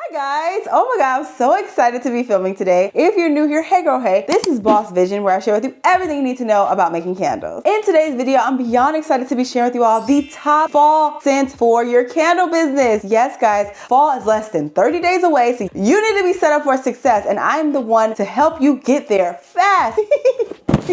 Hi guys! Oh my god, I'm so excited to be filming today. If you're new here, hey girl, hey. This is Boss Vision, where I share with you everything you need to know about making candles. In today's video, I'm beyond excited to be sharing with you all the top fall scents for your candle business. Yes guys, fall is less than 30 days away, so you need to be set up for success, and I'm the one to help you get there fast.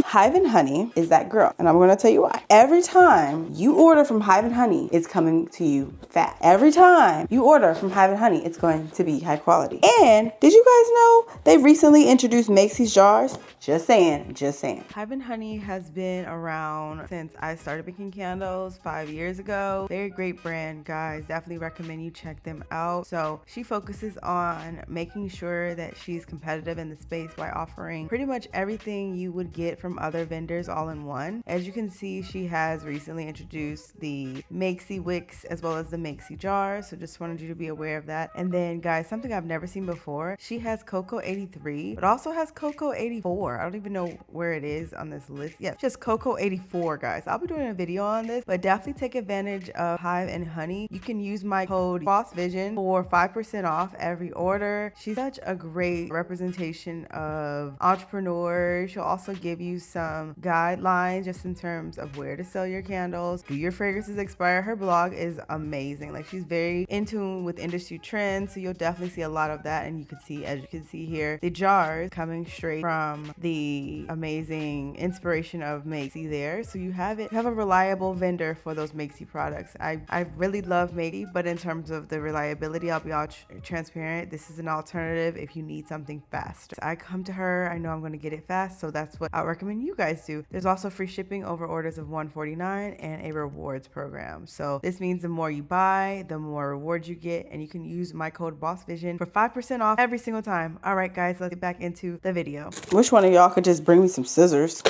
Hive and Honey is that girl, and I'm gonna tell you why. Every time you order from Hive and Honey, it's coming to you fast. Every time you order from Hive and Honey, it's going to be high quality. And did you guys know they recently introduced Makes these jars? Just saying, just saying. Hive and Honey has been around since I started making candles 5 years ago. Very great brand, guys. Definitely recommend you check them out. So she focuses on making sure that she's competitive in the space by offering pretty much everything you would get from other vendors all in one. As you can see, she has recently introduced the Makesy wicks as well as the Makesy jars. So just wanted you to be aware of that. And then guys, something I've never seen before, she has Cocoa 83, but also has Cocoa 84. I don't even know where it is on this list. Yeah, just Cocoa 84, guys. I'll be doing a video on this, but definitely take advantage of Hive and Honey. You can use my code BOSSVISION for 5% off every order. She's such a great representation of entrepreneurs. She'll also give you some guidelines just in terms of where to sell your candles. Do your fragrances expire? Her blog is amazing. Like, she's very in tune with industry trends, so you'll definitely see a lot of that. And you can see, as you can see here, the jars coming straight from the amazing inspiration of Makesy there. So you have it. You have a reliable vendor for those Makesy products. I really love Makesy, but in terms of the reliability, I'll be all transparent. This is an alternative if you need something fast. I come to her, I know I'm going to get it fast, so that's what I recommend you guys do. There's also free shipping over orders of $149 and a rewards program. So this means the more you buy, the more rewards you get, and you can use my code BOSSVISION for 5% off every single time. All right, guys, let's get back into the video. Which one of y'all could just bring me some scissors?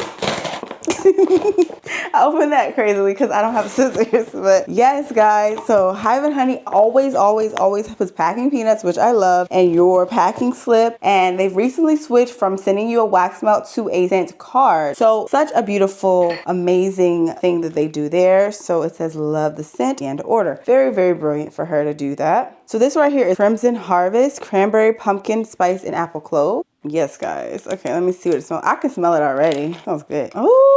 I opened that crazily because I don't have scissors, but yes guys, so Hive and Honey always puts packing peanuts, which I love, and your packing slip, and they've recently switched from sending you a wax melt to a scent card. So such a beautiful, amazing thing that they do there. So it says love the scent and order. Very brilliant for her to do that. So this right here is Crimson Harvest, Cranberry, Pumpkin, Spice, and Apple Clove. Yes guys, okay, let me see what it smells. I can smell it already. Smells good. Oh,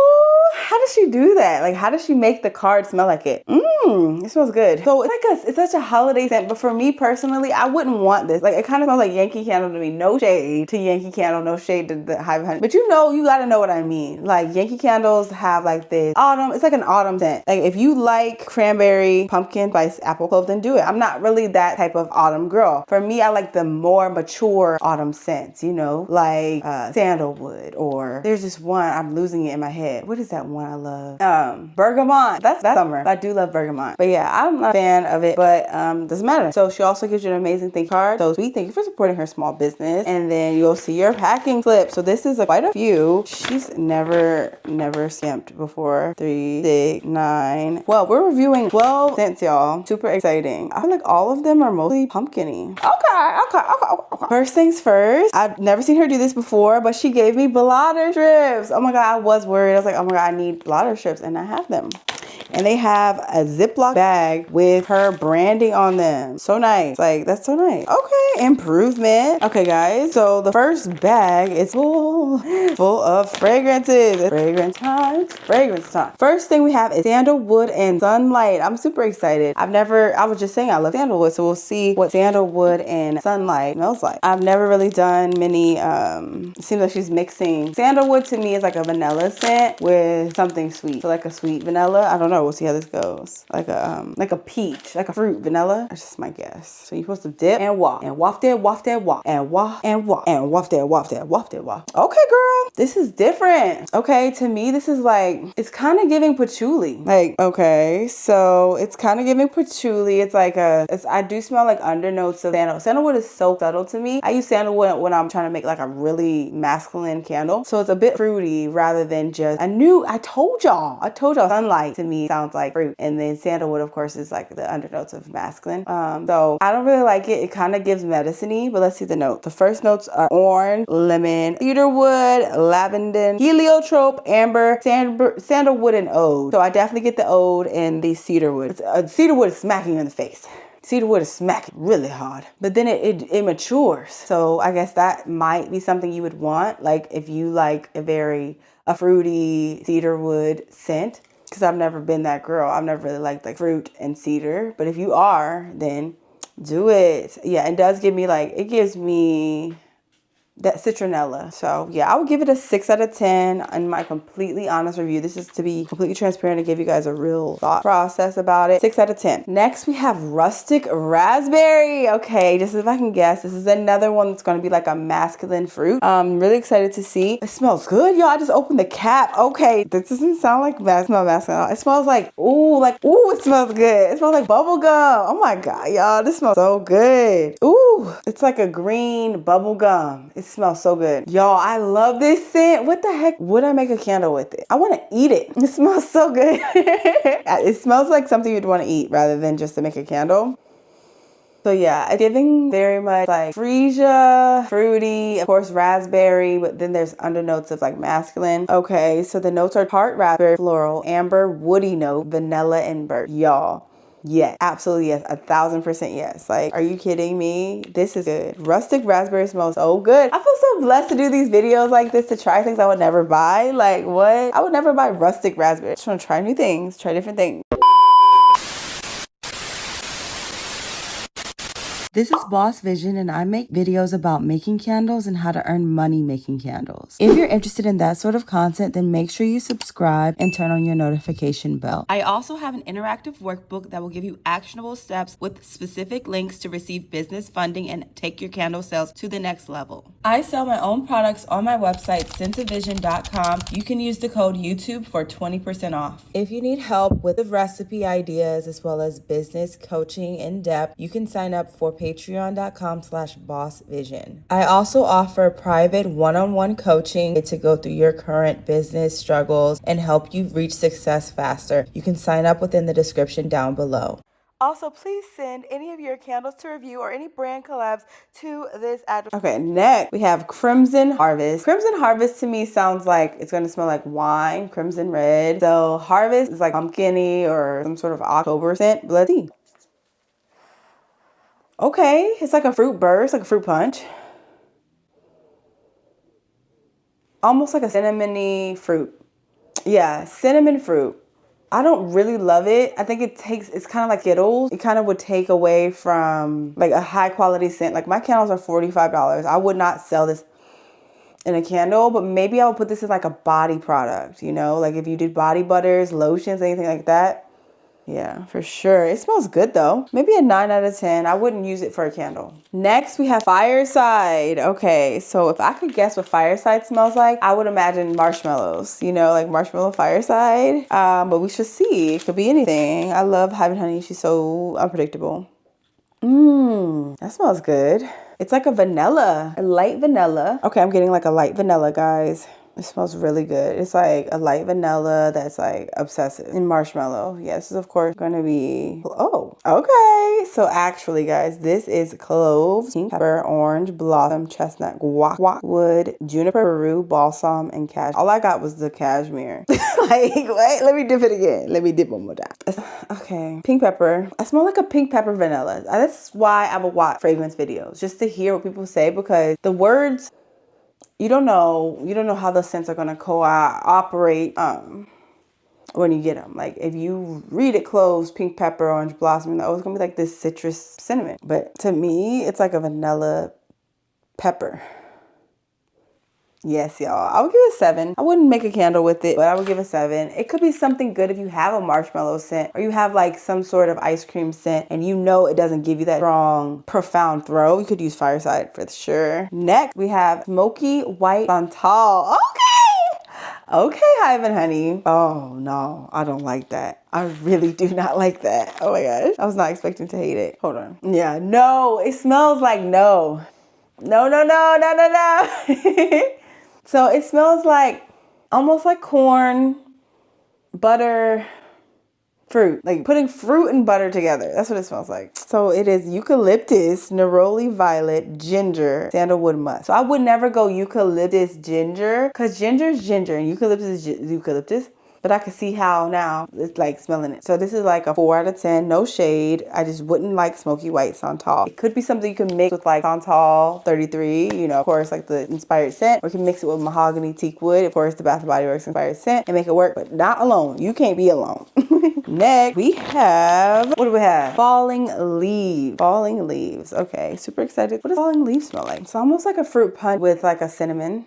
how does she do that? Like, how does she make the card smell like it? It smells good. So it's such a holiday scent, but for me personally, I wouldn't want this. Like, it kind of smells like Yankee Candle to me. No shade to Yankee Candle, no shade to the Hive and Honey. But you gotta know what I mean. Like, Yankee Candles have like this autumn, it's like an autumn scent. Like, if you like cranberry, pumpkin, spice, apple clove, then do it. I'm not really that type of autumn girl. For me, I like the more mature autumn scents, like sandalwood, or there's this one, I'm losing it in my head. What is that one I love? Bergamot. That's summer. I do love bergamot. But yeah, I'm not a fan of it, but doesn't matter. So she also gives you an amazing thank card. So sweet, thank you for supporting her small business. And then you'll see your packing slip. So this is quite a few. She's never skimped before. 3, 6, 9. Well, we're reviewing 12 scents, y'all. Super exciting. I feel like all of them are mostly pumpkin-y. Okay. First things first, I've never seen her do this before, but she gave me blotter strips. Oh my God, I was worried. I was like, oh my God, I need blotter strips, and I have them. And they have a Ziploc bag with her branding on them. So nice. Like, that's so nice. Okay, improvement. Okay, guys. So the first bag is full of fragrances. Fragrance time. First thing we have is sandalwood and sunlight. I'm super excited. I was just saying I love sandalwood, so we'll see what sandalwood and sunlight smells like. I've never really done many, it seems like she's mixing. Sandalwood to me is like a vanilla scent with something sweet. So like a sweet vanilla. I don't know. We'll see how this goes. Like a peach, like a fruit vanilla. That's just my guess. So you're supposed to dip and waft and waft it, and waft and waft it. Okay, girl, this is different. Okay, to me, this is like, it's kind of giving patchouli. Like, okay, so it's kind of giving patchouli. It's like I do smell like undernotes of sandalwood. Sandalwood is so subtle to me. I use sandalwood when I'm trying to make like a really masculine candle. So it's a bit fruity rather than just, I told y'all sunlight to me sounds like fruit, and then sandalwood of course is like the undernotes of masculine. So I don't really like it. It kind of gives medicine-y, but let's see the note. The first notes are orange, lemon, cedarwood, lavender, heliotrope, amber, sandalwood, and oud. So I definitely get the oud and the cedarwood. Cedarwood is smacking you in the face. Cedar wood is smacking really hard, but then it matures. So I guess that might be something you would want, like if you like a fruity cedar wood scent. Because I've never been that girl. I've never really liked like fruit and cedar. But if you are, then do it. Yeah, it does give me it gives me that citronella. So yeah, I would give it a 6 out of 10 in my completely honest review. This is to be completely transparent and give you guys a real thought process about it. 6 out of 10. Next we have rustic raspberry. Okay, just if I can guess, this is another one that's going to be like a masculine fruit. I'm really excited to see. It smells good, y'all. I just opened the cap. Okay, this doesn't sound like masculine. It smells like, it smells good. It smells like bubble gum. Oh my God, y'all, this smells so good. Ooh, it's like a green bubble gum. It smells so good. Y'all, I love this scent. What the heck? Would I make a candle with it? I want to eat it. It smells so good. It smells like something you'd want to eat rather than just to make a candle. So yeah, it's giving very much like freesia, fruity, of course raspberry, but then there's undernotes of like masculine. Okay, so the notes are tart raspberry, floral, amber, woody note, vanilla, and birch. Y'all. Yes, absolutely yes, 1000% yes. Like, are you kidding me? This is good. Rustic raspberry smells so good. I feel so blessed to do these videos like this, to try things I would never buy. Like, what? I would never buy rustic raspberry. Just want to try new things, try different things. This is Boss Vision, and I make videos about making candles and how to earn money making candles. If you're interested in that sort of content, then make sure you subscribe and turn on your notification bell. I also have an interactive workbook that will give you actionable steps with specific links to receive business funding and take your candle sales to the next level. I sell my own products on my website, senseofvision.com. You can use the code YouTube for 20% off. If you need help with the recipe ideas as well as business coaching in depth, you can sign up for patreon.com/bossvision. I also offer private one-on-one coaching to go through your current business struggles and help you reach success faster. You can sign up within the description down below. Also, please send any of your candles to review or any brand collabs to this address. Okay, next we have Crimson Harvest. Crimson Harvest to me sounds like it's going to smell like wine, crimson red. So Harvest is like pumpkin-y or some sort of October scent. But let's see. Okay, it's like a fruit burst, like a fruit punch. Almost like a cinnamony fruit. Yeah, cinnamon fruit. I don't really love it. I think it's kind of like Skittles. It kind of would take away from like a high quality scent. Like my candles are $45. I would not sell this in a candle, but maybe I would put this as like a body product, you know? Like if you did body butters, lotions, anything like that. Yeah, for sure. It smells good though. Maybe a 9 out of 10. I wouldn't use it for a candle. Next, we have Fireside. Okay, so if I could guess what Fireside smells like, I would imagine marshmallows, you know, like marshmallow Fireside. But we should see. It could be anything. I love Hive and Honey. She's so unpredictable. That smells good. It's like a light vanilla. Okay, I'm getting like a light vanilla, guys. It smells really good. It's like a light vanilla that's like obsessive. And marshmallow. Yeah, this is of course going to be, oh, okay. So actually guys, this is cloves, pink pepper, orange, blossom, chestnut, guac, wood, juniper, peru, balsam, and cashmere. All I got was the cashmere. Like, wait, let me dip it again. Let me dip one more time. Okay, pink pepper. I smell like a pink pepper vanilla. That's why I would watch fragrance videos, just to hear what people say, because the words, you don't know how the scents are going to cooperate when you get them. Like if you read it, cloves, pink pepper, orange blossom, it's going to be like this citrus cinnamon. But to me, it's like a vanilla pepper. Yes, y'all. I would give it a 7. I wouldn't make a candle with it, but I would give it a 7. It could be something good if you have a marshmallow scent or you have like some sort of ice cream scent and you know it doesn't give you that strong, profound throw. You could use Fireside for sure. Next, we have Smoky White Santal. Okay, Hive and Honey. Oh, no, I don't like that. I really do not like that. Oh my gosh. I was not expecting to hate it. Hold on. Yeah, no, it smells like no. No. So it smells like almost like corn, butter, fruit, like putting fruit and butter together. That's what it smells like. So it is eucalyptus, neroli violet, ginger, sandalwood musk. So I would never go eucalyptus ginger because ginger is ginger and eucalyptus is eucalyptus. but I can see how now it's like smelling it. So this is like a 4 out of 10, no shade. I just wouldn't like smoky white Santal. It could be something you can mix with like Santal 33, you know, of course, like the inspired scent, or you can mix it with mahogany teak wood, of course, the Bath & Body Works inspired scent, and make it work, but not alone. You can't be alone. Next, we have, what do we have? Falling Leaves. Falling Leaves. Okay, super excited. What does Falling Leaves smell like? It's almost like a fruit punch with like a cinnamon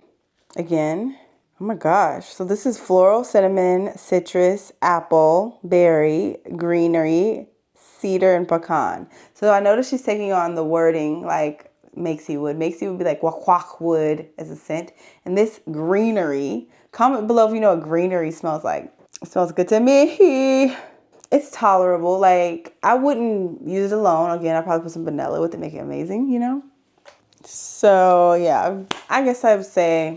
again. Oh my gosh. So this is floral, cinnamon, citrus, apple, berry, greenery, cedar, and pecan. So I noticed she's taking on the wording like Makesy would. Makesy would be like wak wood as a scent. And this greenery, comment below if you know what greenery smells like. It smells good to me. It's tolerable. Like, I wouldn't use it alone. Again, I'd probably put some vanilla with it, make it amazing, you know? So, yeah, I guess I would say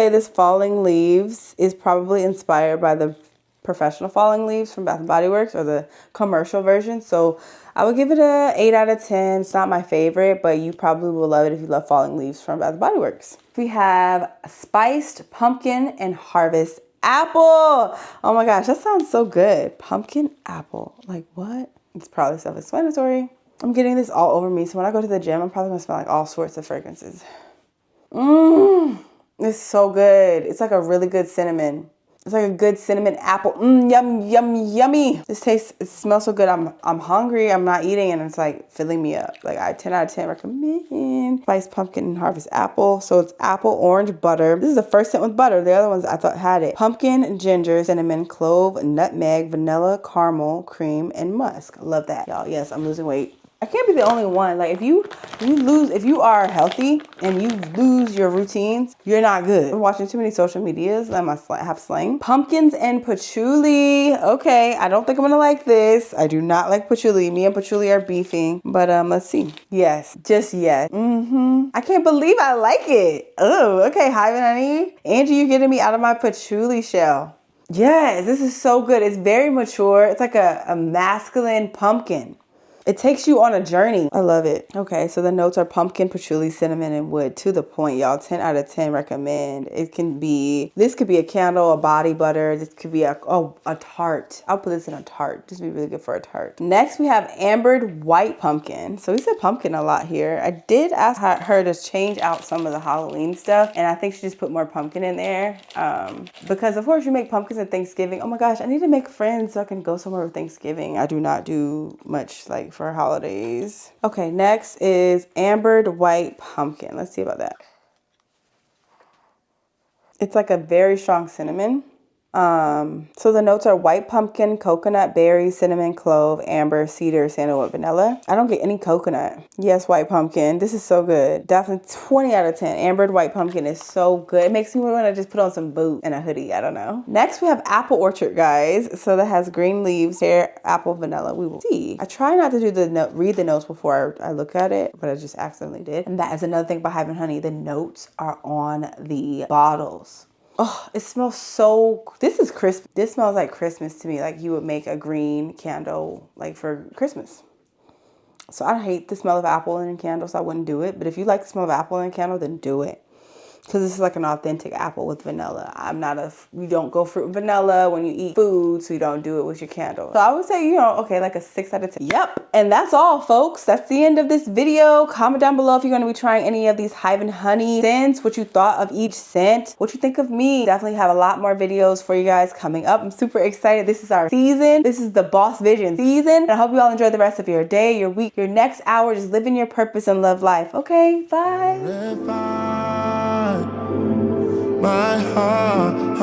this Falling Leaves is probably inspired by the professional Falling Leaves from Bath & Body Works, or the commercial version. So I would give it a 8 out of 10. It's not my favorite, but you probably will love it if you love Falling Leaves from Bath & Body Works. We have Spiced Pumpkin and Harvest Apple. Oh my gosh, that sounds so good. Pumpkin apple. Like what? It's probably self-explanatory. I'm getting this all over me. So when I go to the gym, I'm probably gonna smell like all sorts of fragrances. It's so good. It's like a really good cinnamon. It's like a good cinnamon apple. Yum, yum, yummy. It smells so good. I'm hungry. I'm not eating, and it's like filling me up. Like 10 out of 10 recommend. Spiced pumpkin and harvest apple. So it's apple, orange, butter. This is the first scent with butter. The other ones I thought had it. Pumpkin, ginger, cinnamon, clove, nutmeg, vanilla, caramel, cream, and musk. Love that, y'all. Yes, I'm losing weight. I can't be the only one. Like if you are healthy and you lose your routines, you're not good. I'm watching too many social medias. I must have slang. Pumpkins and patchouli. Okay, I don't think I'm gonna like this. I do not like patchouli. Me and patchouli are beefing. But let's see. Yes, just yes. I can't believe I like it. Oh, okay, Hive and Honey. Angie, you're getting me out of my patchouli shell. Yes, this is so good. It's very mature. It's like a masculine pumpkin. It takes you on a journey. I love it. Okay, so the notes are pumpkin, patchouli, cinnamon, and wood. To the point, y'all. 10 out of 10 recommend. This could be a candle, a body butter. This could be a tart. I'll put this in a tart. This would be really good for a tart. Next, we have ambered white pumpkin. So we said pumpkin a lot here. I did ask her to change out some of the Halloween stuff, and I think she just put more pumpkin in there. Because of course you make pumpkins at Thanksgiving. Oh my gosh, I need to make friends so I can go somewhere with Thanksgiving. I do not do much like for holidays. Okay, next is ambered white pumpkin. Let's see about that. It's like a very strong cinnamon. So the notes are white pumpkin, coconut, berry, cinnamon, clove, amber, cedar, sandalwood, vanilla. I don't get any coconut. Yes, white pumpkin. This is so good. Definitely 20 out of 10. Ambered white pumpkin is so good. It makes me want to just put on some boots and a hoodie. I don't know. Next, we have apple orchard, guys. So that has green leaves, pear, apple, vanilla. We will see. I try not to do read the notes before I look at it, but I just accidentally did. And that is another thing about Hive and Honey. The notes are on the bottles. Oh, it smells so, this is crisp. This smells like Christmas to me. Like you would make a green candle like for Christmas. So I hate the smell of apple in a candle, so I wouldn't do it. But if you like the smell of apple in a candle, then do it. Because this is like an authentic apple with vanilla. You don't go fruit and vanilla when you eat food, so you don't do it with your candle. So I would say, okay, like a 6 out of 10. Yep. And that's all, folks. That's the end of this video. Comment down below if you're going to be trying any of these Hive and Honey scents, what you thought of each scent, what you think of me. Definitely have a lot more videos for you guys coming up. I'm super excited. This is our season. This is the Boss Vision season. And I hope you all enjoy the rest of your day, your week, your next hour. Just living your purpose and love life. Okay, bye. My heart